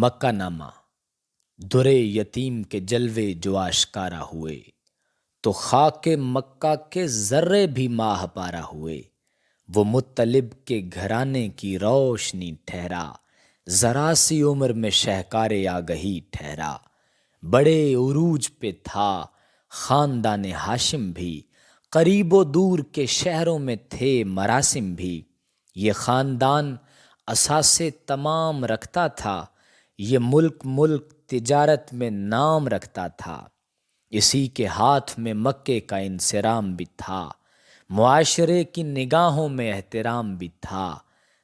مکہ نامہ درِ یتیم کے جلوے جو آشکارا ہوئے، تو خاک مکہ کے ذرے بھی ماہ پارا ہوئے۔ وہ مطلب کے گھرانے کی روشنی ٹھہرا، ذرا سی عمر میں شہکار آگہی ٹھہرا۔ بڑے عروج پہ تھا خاندان ہاشم بھی، قریب و دور کے شہروں میں تھے مراسم بھی۔ یہ خاندان اثاثے تمام رکھتا تھا، یہ ملک تجارت میں نام رکھتا تھا۔ اسی کے ہاتھ میں مکے کا انصرام بھی تھا، معاشرے کی نگاہوں میں احترام بھی تھا۔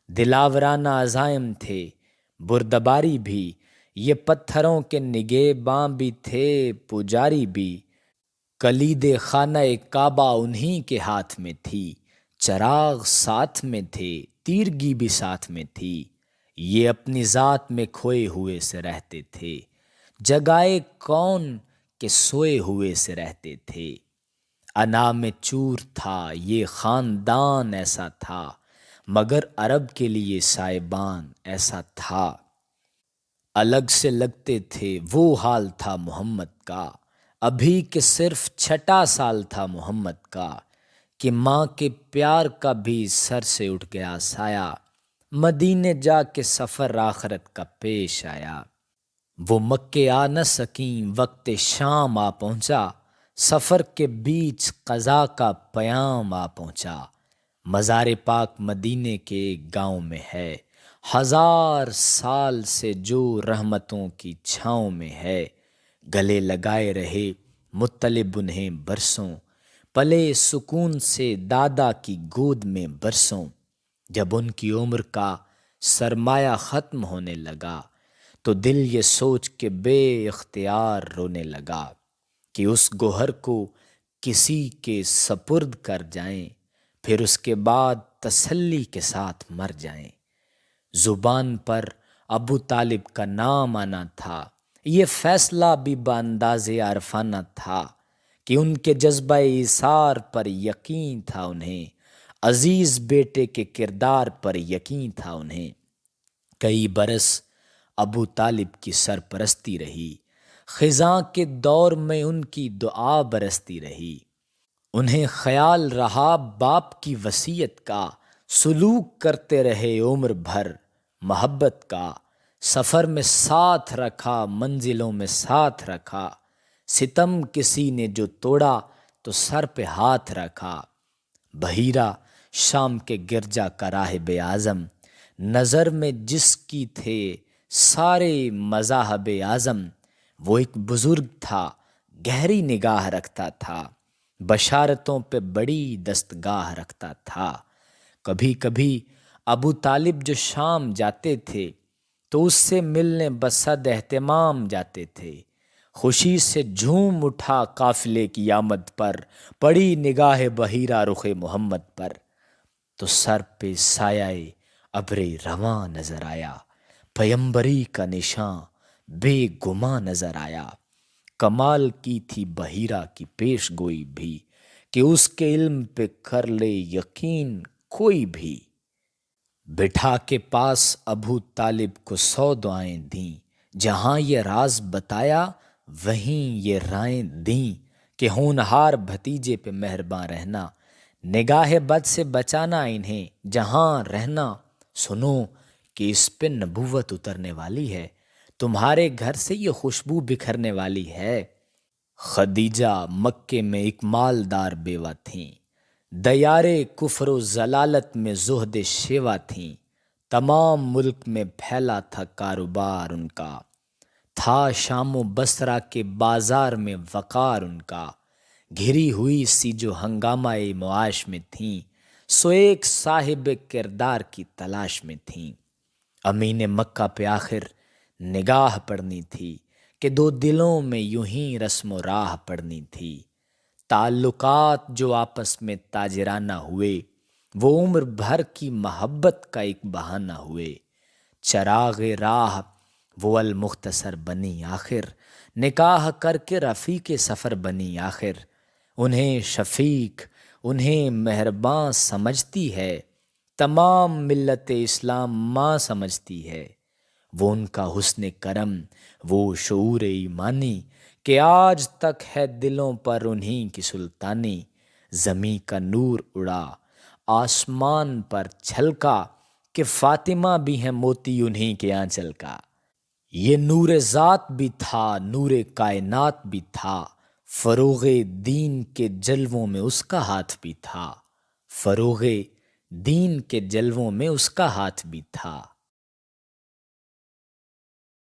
دلاورانہ عزائم تھے، بردباری بھی، یہ پتھروں کے نگہباں بھی تھے، پجاری بھی۔ کلید خانہ کعبہ انہی کے ہاتھ میں تھی، چراغ ساتھ میں تھے، تیرگی بھی ساتھ میں تھی۔ یہ اپنی ذات میں کھوئے ہوئے سے رہتے تھے، جگائے کون کہ سوئے ہوئے سے رہتے تھے۔ انا میں چور تھا یہ خاندان ایسا تھا، مگر عرب کے لیے سائبان ایسا تھا۔ الگ سے لگتے تھے وہ حال تھا محمد کا، ابھی کہ صرف 6 سال تھا محمد کا، کہ ماں کے پیار کا بھی سر سے اٹھ گیا سایہ، مدینے جا کے سفر آخرت کا پیش آیا۔ وہ مکے آ نہ سکیں وقت شام آ پہنچا، سفر کے بیچ قضا کا پیام آ پہنچا۔ مزار پاک مدینے کے ایک گاؤں میں ہے، 1000 سال سے جو رحمتوں کی چھاؤں میں ہے۔ گلے لگائے رہے مطلب انہیں برسوں، پلے سکون سے دادا کی گود میں برسوں۔ جب ان کی عمر کا سرمایہ ختم ہونے لگا، تو دل یہ سوچ کے بے اختیار رونے لگا کہ اس گوہر کو کسی کے سپرد کر جائیں، پھر اس کے بعد تسلی کے ساتھ مر جائیں۔ زبان پر ابو طالب کا نام آنا تھا، یہ فیصلہ بھی بانداز عرفانہ تھا کہ ان کے جذبہ ایثار پر یقین تھا انہیں، عزیز بیٹے کے کردار پر یقین تھا انہیں۔ کئی برس ابو طالب کی سرپرستی رہی، خزاں کے دور میں ان کی دعا برستی رہی۔ انہیں خیال رہا باپ کی وصیت کا، سلوک کرتے رہے عمر بھر محبت کا۔ سفر میں ساتھ رکھا، منزلوں میں ساتھ رکھا، ستم کسی نے جو توڑا تو سر پہ ہاتھ رکھا۔ بحیرہ شام کے گرجا کا راہب اعظم، نظر میں جس کی تھے سارے مذاہب اعظم، وہ ایک بزرگ تھا، گہری نگاہ رکھتا تھا، بشارتوں پہ بڑی دستگاہ رکھتا تھا۔ کبھی کبھی ابو طالب جو شام جاتے تھے تو اس سے ملنے بصد اہتمام جاتے تھے۔ خوشی سے جھوم اٹھا قافلے کی آمد پر، پڑی نگاہ بحیرہ رخ محمد پر، تو سر پہ سایہ ابر رواں نظر آیا، پیمبری کا نشاں بے گماں نظر آیا۔ کمال کی تھی بحیرہ کی پیش گوئی بھی، کہ اس کے علم پہ کر لے یقین کوئی بھی۔ بٹھا کے پاس ابو طالب کو 100 دعائیں دیں، جہاں یہ راز بتایا وہیں یہ رائیں دیں، کہ ہونہار بھتیجے پہ مہرباں رہنا، نگاہ بد سے بچانا انہیں جہاں رہنا۔ سنو کہ اس پہ نبوت اترنے والی ہے، تمہارے گھر سے یہ خوشبو بکھرنے والی ہے۔ خدیجہ مکے میں ایک مالدار بیوہ تھیں، دیار کفر و ضلالت میں زہد شیوا تھیں۔ تمام ملک میں پھیلا تھا کاروبار ان کا، تھا شام و بصرہ کے بازار میں وقار ان کا۔ گھری ہوئی سی جو ہنگامہ معاش میں تھیں، سو ایک صاحب کردار کی تلاش میں تھیں۔ امین مکہ پہ آخر نگاہ پڑنی تھی، کہ 2 دلوں میں یوں ہی رسم و راہ پڑنی تھی۔ تعلقات جو آپس میں تاجرانہ ہوئے، وہ عمر بھر کی محبت کا ایک بہانہ ہوئے۔ چراغ راہ وہ المختصر بنی آخر، نکاح کر کے رفیق سفر بنی آخر۔ انہیں شفیق، انہیں مہرباں سمجھتی ہے، تمام ملت اسلام ماں سمجھتی ہے۔ وہ ان کا حسن کرم، وہ شعور ایمانی کہ آج تک ہے دلوں پر انہی کی سلطانی۔ زمیں کا نور اڑا، آسمان پر چھلکا کہ فاطمہ بھی ہے موتی انہی کے آنچل کا۔ یہ نور ذات بھی تھا، نور کائنات بھی تھا، فروغ دین کے جلووں میں اس کا ہاتھ بھی تھا، فروغ دین کے جلووں میں اس کا ہاتھ بھی تھا۔